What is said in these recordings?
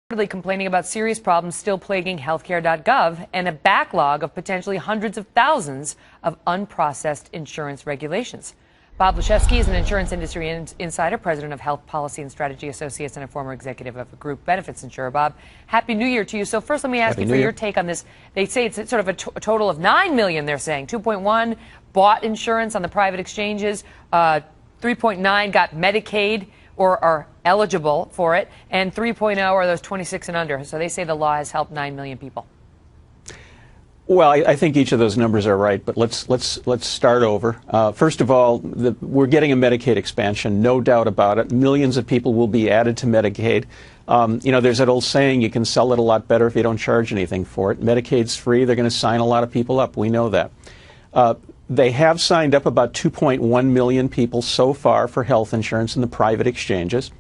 Complaining about serious problems still plaguing healthcare.gov and a backlog of potentially hundreds of thousands of unprocessed insurance regulations. Bob Lashevsky is an insurance industry insider, president of Health Policy and Strategy Associates, and a former executive of a group benefits insurer. Bob, Happy New Year to you. So first, let me ask you for your take on this. They say it's sort of a total of 9 million, they're saying. 2.1 bought insurance on the private exchanges, 3.9 got Medicaid or are eligible for it, and 3.0 are those 26 and under. So they say the law has helped 9 million people. Well, I think each of those numbers are right, but let's start over. First of all, we're getting a Medicaid expansion, no doubt about it. Millions of people will be added to Medicaid. There's that old saying, you can sell it a lot better if you don't charge anything for it. Medicaid's free. They're going to sign a lot of people up. We know that. They have signed up about 2.1 million people so far for health insurance in the private exchanges.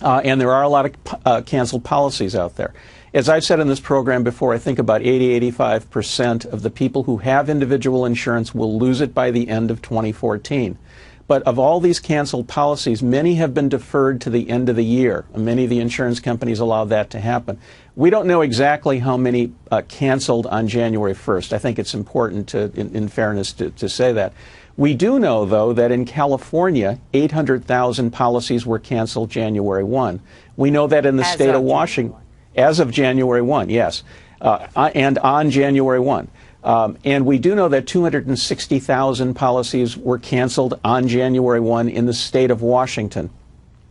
And there are a lot of canceled policies out there. As I've said in this program before, I think about 85% of the people who have individual insurance will lose it by the end of 2014. But of all these canceled policies, many have been deferred to the end of the year. Many of the insurance companies allow that to happen. We don't know exactly how many canceled on January 1st. I think it's important to, in fairness, to say that. We do know, though, that in California, 800,000 policies were canceled January 1. We know that in the state of Washington, as of January 1, yes, and on January 1. And we do know that 260,000 policies were canceled on January 1 in the state of Washington.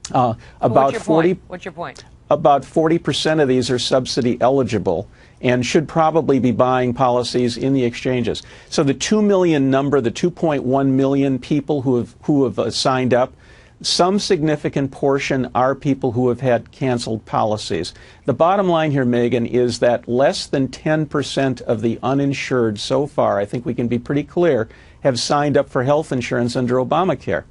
What's your point? About 40% of these are subsidy eligible and should probably be buying policies in the exchanges. So the 2 million number, the 2.1 million people who have signed up, some significant portion are people who have had canceled policies. The bottom line here, Megan, is that less than 10% of the uninsured so far, I think we can be pretty clear, have signed up for health insurance under Obamacare.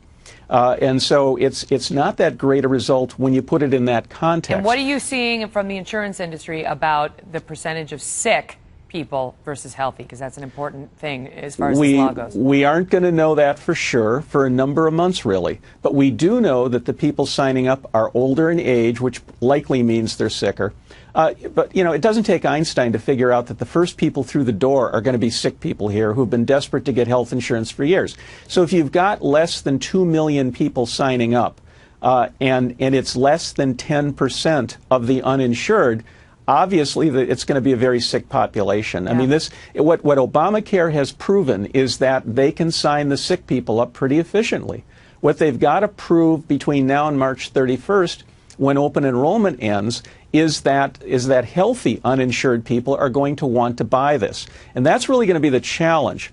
And so it's not that great a result when you put it in that context. And what are you seeing from the insurance industry about the percentage of sick people versus healthy? Because that's an important thing as far as this law goes. We aren't going to know that for sure for a number of months, really. But we do know that the people signing up are older in age, which likely means they're sicker. But, it doesn't take Einstein to figure out that the first people through the door are going to be sick people here who've been desperate to get health insurance for years. So if you've got less than 2 million people signing up, and it's less than 10% of the uninsured, obviously it's going to be a very sick population. Yeah. I mean, what Obamacare has proven is that they can sign the sick people up pretty efficiently. What they've got to prove between now and March 31st, when open enrollment ends, is that healthy uninsured people are going to want to buy this. And that's really going to be the challenge.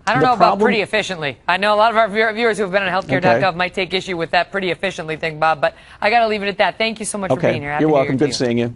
I don't know about pretty efficiently. I know a lot of our viewers who have been on healthcare.gov might take issue with that pretty efficiently thing, Bob, but I got to leave it at that. Thank you so much for being here. You're welcome. Good seeing you.